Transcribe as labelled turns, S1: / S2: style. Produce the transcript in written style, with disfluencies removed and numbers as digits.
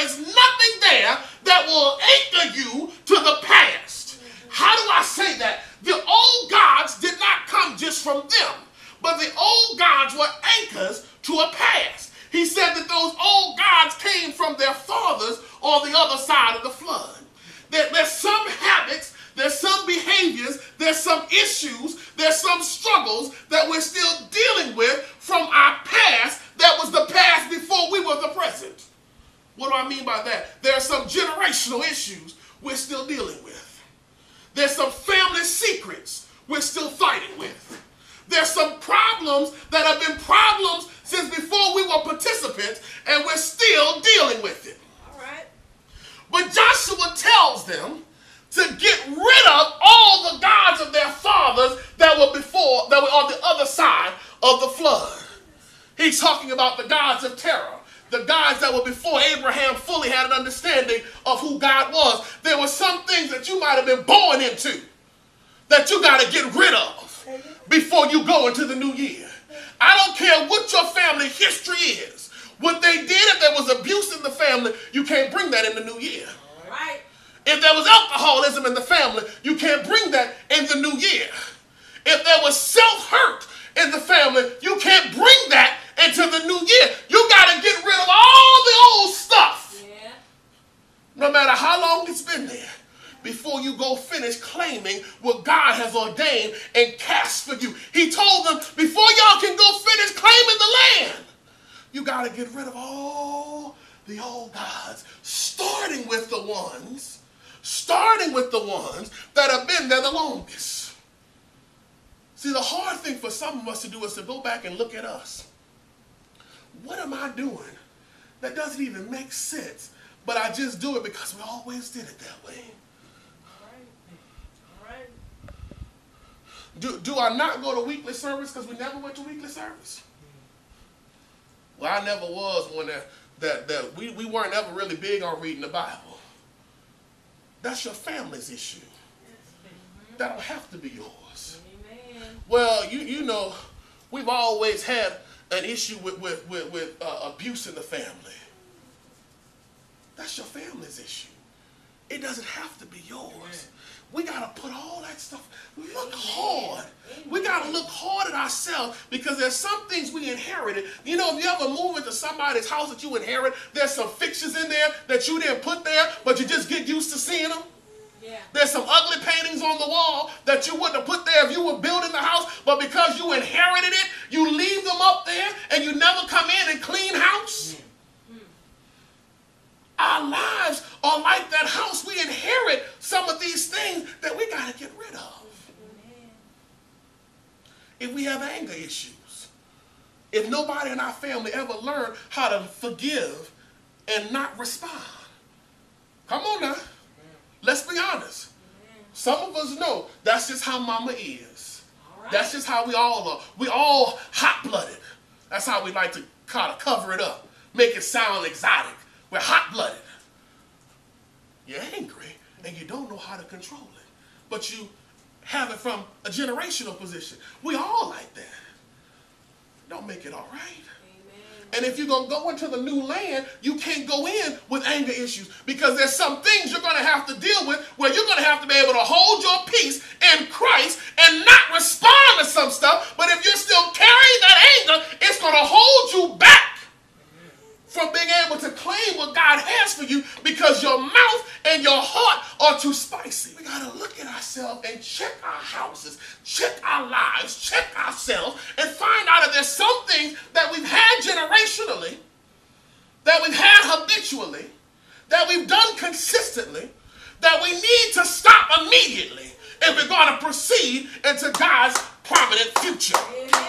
S1: is nothing there that will anchor you to the past. How do I say that? The old gods did not come just from them, but the old gods were anchors to a past. He said that those old gods came from their fathers on the other side of the flood. There's some habits, there's some behaviors, there's some issues, there's some struggles that we're still dealing with from our past that was the past before we were the present. What do I mean by that? There are some generational issues we're still dealing with. There's some family secrets we're still fighting with. There's some problems that have been problems since before we were participants, and we're still dealing with it.
S2: All right.
S1: But Joshua tells them to get rid of all the gods of their fathers that were on the other side of the flood. He's talking about the gods of terror, the gods that were before Abraham fully had an understanding of who God was. There were some things that you might have been born into that you got to get rid of before you go into the new year. I don't care what your family history is. What they did, if there was abuse in the family, you can't bring that in the new year.
S2: All right.
S1: If there was alcoholism in the family, you can't bring that in the new year. If there was self-hurt in the family, you can't bring that into the new year. You got to get rid of all the old stuff.
S2: Yeah.
S1: No matter how long it's been there, before you go finish claiming what God has ordained and cast for you. He told them, before y'all can go finish claiming the land, you got to get rid of all the old gods, starting with the ones that have been there the longest. See, the hard thing for some of us to do is to go back and look at us. What am I doing that doesn't even make sense, but I just do it because we always did it that way? Do I not go to weekly service because we never went to weekly service? Well, I never was one that we weren't ever really big on reading the Bible. That's your family's issue. That don't have to be yours.
S2: Amen.
S1: Well, you know, we've always had an issue with abuse in the family. That's your family's issue. It doesn't have to be yours. We got to put all that stuff, look hard. We got to look hard at ourselves because there's some things we inherited. You know, if you ever move into somebody's house that you inherit, there's some fixtures in there that you didn't put there, but you just get used to seeing them.
S2: Yeah.
S1: There's some ugly paintings on the wall that you wouldn't have put there if you were building the house, but because you inherited it, you leave them up there and you never come in and clean house. Our lives are like that house. We inherit some of these things that we got to get rid of. If we have anger issues, if nobody in our family ever learned how to forgive and not respond, come on now, let's be honest. Some of us know that's just how mama is.
S2: Right.
S1: That's just how we all are. We all hot-blooded. That's how we like to kind of cover it up, make it sound exotic. We're hot-blooded. You're angry and you don't know how to control it. But you have it from a generational position. We all like that. Don't make it all right.
S2: Amen.
S1: And if you're going to go into the new land, you can't go in with anger issues because there's some things you're going to have to deal with where you're going to have to be able to hold your peace in Christ and not respond to some stuff. But if you're still carrying that anger, it's going to hold you back from being able to claim what God has for you because your mouth and your heart are too spicy. We got to look at ourselves and check our houses, check our lives, check ourselves, and find out if there's some things that we've had generationally, that we've had habitually, that we've done consistently, that we need to stop immediately if we're going to proceed into God's prominent future.
S2: Amen.